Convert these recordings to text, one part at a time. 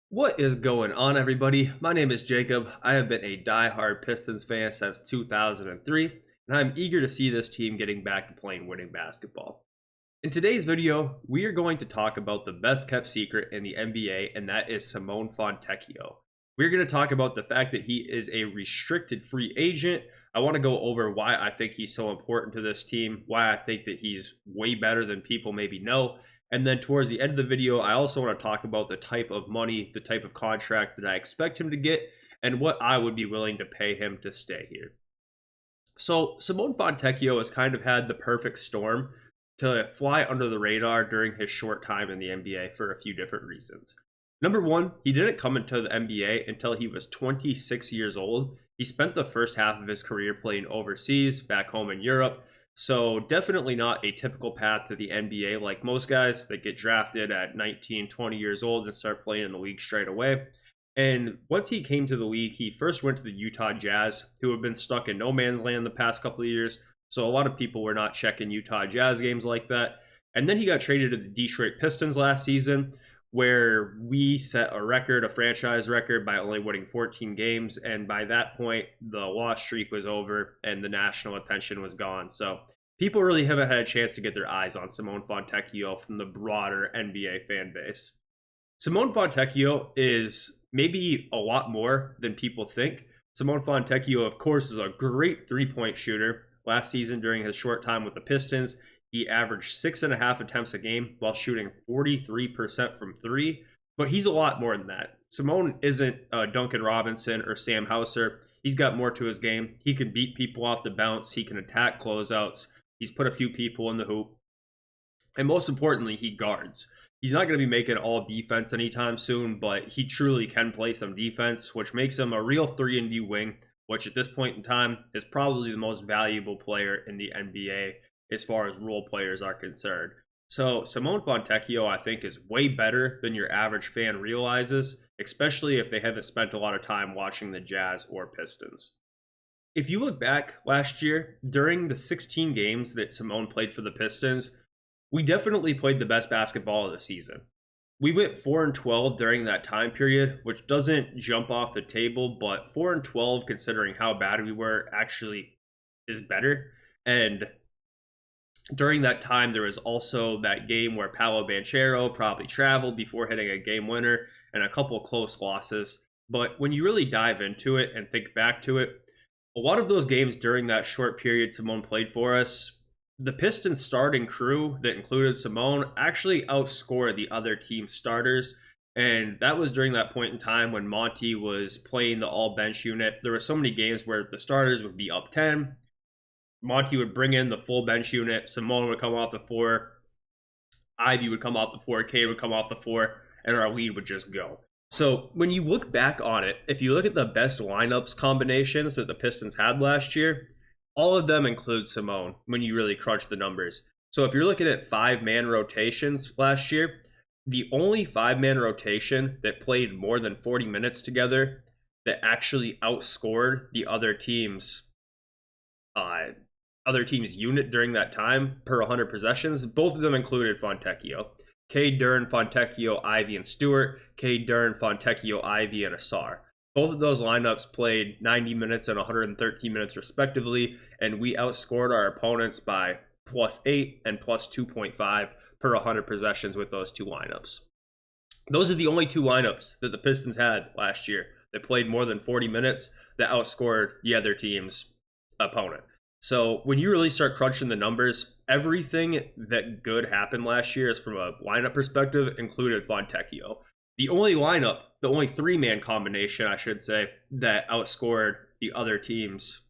What is going on, everybody? My name is Jacob. I have been a die-hard Pistons fan since 2003, and I'm eager to see this team getting back to playing winning basketball. In today's video, we are going to talk about the best kept secret in the NBA, and that is Simone Fontecchio. We're going to talk about the fact that he is a restricted free agent. I want to go over why I think he's so important to this team, why I think that he's way better than people maybe know, and then towards the end of the video, I also want to talk about the type of money, the type of contract that I expect him to get, and what I would be willing to pay him to stay here. So Simone Fontecchio has kind of had the perfect storm to fly under the radar during his short time in the NBA for a few different reasons. Number one, he didn't come into the NBA until he was 26 years old. He spent the first half of his career playing overseas, back home in Europe. So definitely not a typical path to the NBA like most guys that get drafted at 19, 20 years old and start playing in the league straight away. And once he came to the league, he first went to the Utah Jazz, who have been stuck in no man's land the past couple of years. So a lot of people were not checking Utah Jazz games like that. And then he got traded to the Detroit Pistons last season, where we set a record, a franchise record, by only winning 14 games. And by that point, the loss streak was over and the national attention was gone. So people really haven't had a chance to get their eyes on Simone Fontecchio from the broader NBA fan base. Simone Fontecchio is maybe a lot more than people think. Simone Fontecchio, of course, is a great three-point shooter. Last season, during his short time with the Pistons, he averaged 6.5 attempts a game while shooting 43% from three. But he's a lot more than that. Simone isn't Duncan Robinson or Sam Hauser. He's got more to his game. He can beat people off the bounce. He can attack closeouts. He's put a few people in the hoop. And most importantly, he guards. He's not going to be making all defense anytime soon, but he truly can play some defense, which makes him a real 3-and-D wing, which at this point in time is probably the most valuable player in the NBA as far as role players are concerned. So Simone Fontecchio, I think, is way better than your average fan realizes, especially if they haven't spent a lot of time watching the Jazz or Pistons. If you look back last year, during the 16 games that Simone played for the Pistons, we definitely played the best basketball of the season. We went 4-12 during that time period, which doesn't jump off the table, but 4-12, considering how bad we were, actually is better. And during that time, there was also that game where Paolo Banchero probably traveled before hitting a game winner and a couple close losses. But when you really dive into it and think back to it, a lot of those games during that short period Simone played for us, the Pistons starting crew that included Simone actually outscored the other team's starters. And that was during that point in time when Monty was playing the all bench unit. There were so many games where the starters would be up 10. Monty would bring in the full bench unit. Simone would come off the floor. Ivy would come off the floor. Cade would come off the floor. And our lead would just go. So when you look back on it, if you look at the best lineups combinations that the Pistons had last year, all of them include Simone when you really crunch the numbers. So if you're looking at 5-man rotations last year, the only 5-man rotation that played more than 40 minutes together that actually outscored the other team's unit during that time per 100 possessions, both of them included Fontecchio. Cade Dern, Fontecchio, Ivy, and Stewart. Cade Dern, Fontecchio, Ivy, and Asar. Both of those lineups played 90 minutes and 113 minutes respectively, and we outscored our opponents by +8 and +2.5 per 100 possessions with those two lineups. Those are the only two lineups that the Pistons had last year that played more than 40 minutes that outscored the other team's opponent. So when you really start crunching the numbers, everything that good happened last year is from a lineup perspective included Fontecchio. The only 3-man combination, I should say, that outscored the other team's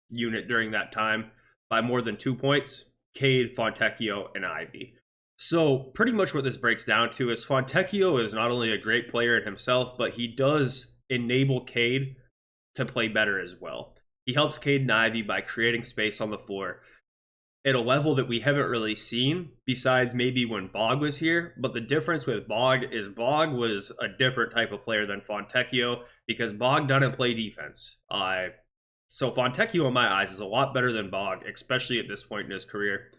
unit during that time by more than 2 points, Cade, Fontecchio, and Ivy. So pretty much what this breaks down to is Fontecchio is not only a great player in himself, but he does enable Cade to play better as well. He helps Cade and Ivy by creating space on the floor at a level that we haven't really seen besides maybe when Bog was here. But the difference with Bog is Bog was a different type of player than Fontecchio because Bog doesn't play defense. So Fontecchio, in my eyes, is a lot better than Bog, especially at this point in his career.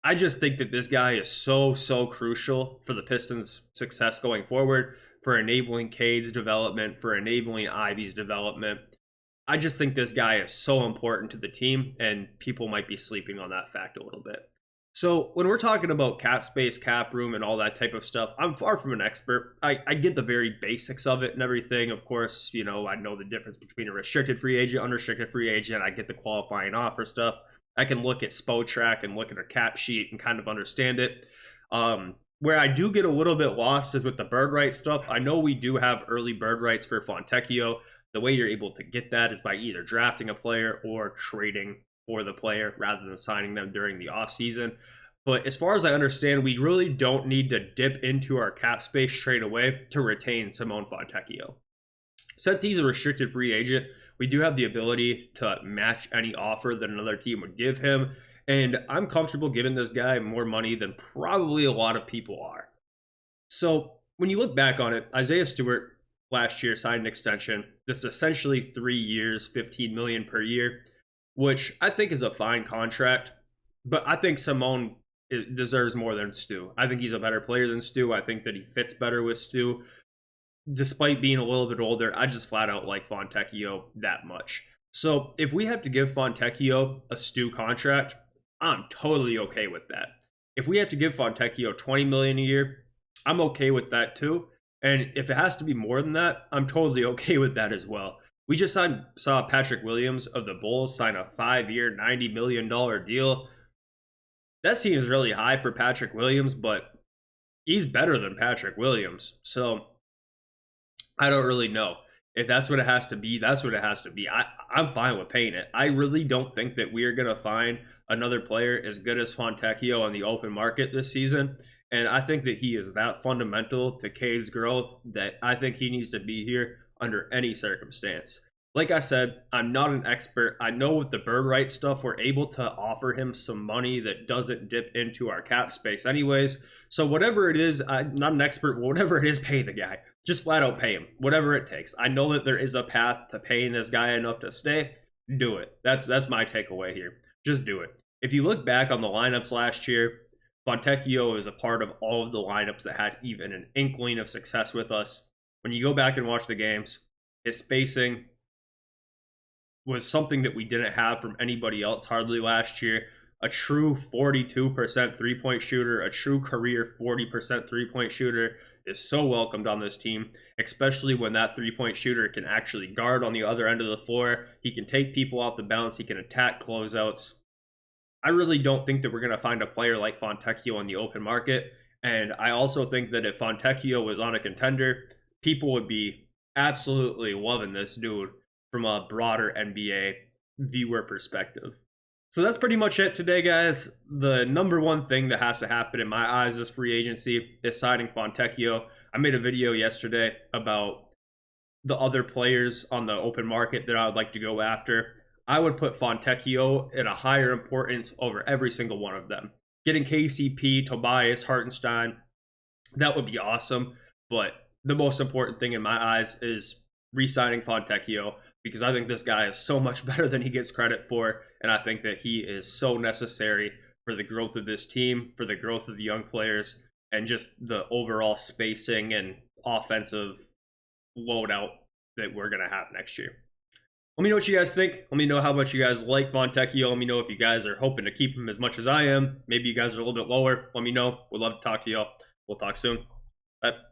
I just think that this guy is so crucial for the Pistons' success going forward. for enabling Cade's development, for enabling Ivy's development. I just think this guy is so important to the team, and people might be sleeping on that fact a little bit. So when we're talking about cap space, cap room, and all that type of stuff, I'm far from an expert. I get the very basics of it and everything. Of course, you know, I know the difference between a restricted free agent, unrestricted free agent. I get the qualifying offer stuff. I can look at Spotrac and look at a cap sheet and kind of understand it. Where I do get a little bit lost is with the bird rights stuff. I know we do have early bird rights for Fontecchio. The way you're able to get that is by either drafting a player or trading for the player rather than signing them during the offseason. But as far as I understand, we really don't need to dip into our cap space straight away to retain Simone Fontecchio. Since he's a restricted free agent, we do have the ability to match any offer that another team would give him. And I'm comfortable giving this guy more money than probably a lot of people are. So when you look back on it, Isaiah Stewart last year signed an extension that's essentially 3 years, $15 million per year, which I think is a fine contract. But I think Simone deserves more than Stu. I think he's a better player than Stu. I think that he fits better with Stu. Despite being a little bit older, I just flat out like Fontecchio that much. So if we have to give Fontecchio a Stu contract, I'm totally okay with that. If we have to give Fontecchio $20 million a year, I'm okay with that too. And if it has to be more than that, I'm totally okay with that as well. We just saw Patrick Williams of the Bulls sign a 5-year, $90 million deal. That seems really high for Patrick Williams, but he's better than Patrick Williams. So I don't really know. If that's what it has to be, that's what it has to be. I'm fine with paying it. I really don't think that we are going to find another player as good as Fontecchio on the open market this season. And I think that he is that fundamental to Cade's growth that I think he needs to be here under any circumstance. Like I said, I'm not an expert. I know with the bird rights stuff, we're able to offer him some money that doesn't dip into our cap space anyways. So whatever it is, I'm not an expert, but whatever it is, pay the guy. Just flat out pay him, whatever it takes. I know that there is a path to paying this guy enough to stay. Do it. That's my takeaway here. Just do it. If you look back on the lineups last year, Fontecchio is a part of all of the lineups that had even an inkling of success with us. When you go back and watch the games, his spacing was something that we didn't have from anybody else hardly last year. A true 42% three-point shooter, a true career 40% three-point shooter is so welcomed on this team, especially when that three-point shooter can actually guard on the other end of the floor. He can take people off the bounce. He can attack closeouts. I really don't think that we're going to find a player like Fontecchio on the open market. And I also think that if Fontecchio was on a contender, people would be absolutely loving this dude from a broader NBA viewer perspective. So that's pretty much it today, guys. The number one thing that has to happen in my eyes this free agency is signing Fontecchio. I made a video yesterday about the other players on the open market that I would like to go after. I would put Fontecchio at a higher importance over every single one of them. Getting KCP, Tobias, Hartenstein, that would be awesome. But the most important thing in my eyes is re-signing Fontecchio, because I think this guy is so much better than he gets credit for, and I think that he is so necessary for the growth of this team, for the growth of the young players, and just the overall spacing and offensive loadout that we're going to have next year. Let me know what you guys think. Let me know how much you guys like Fontecchio. Let me know if you guys are hoping to keep him as much as I am. Maybe you guys are a little bit lower. Let me know. We'd love to talk to y'all. We'll talk soon. Bye.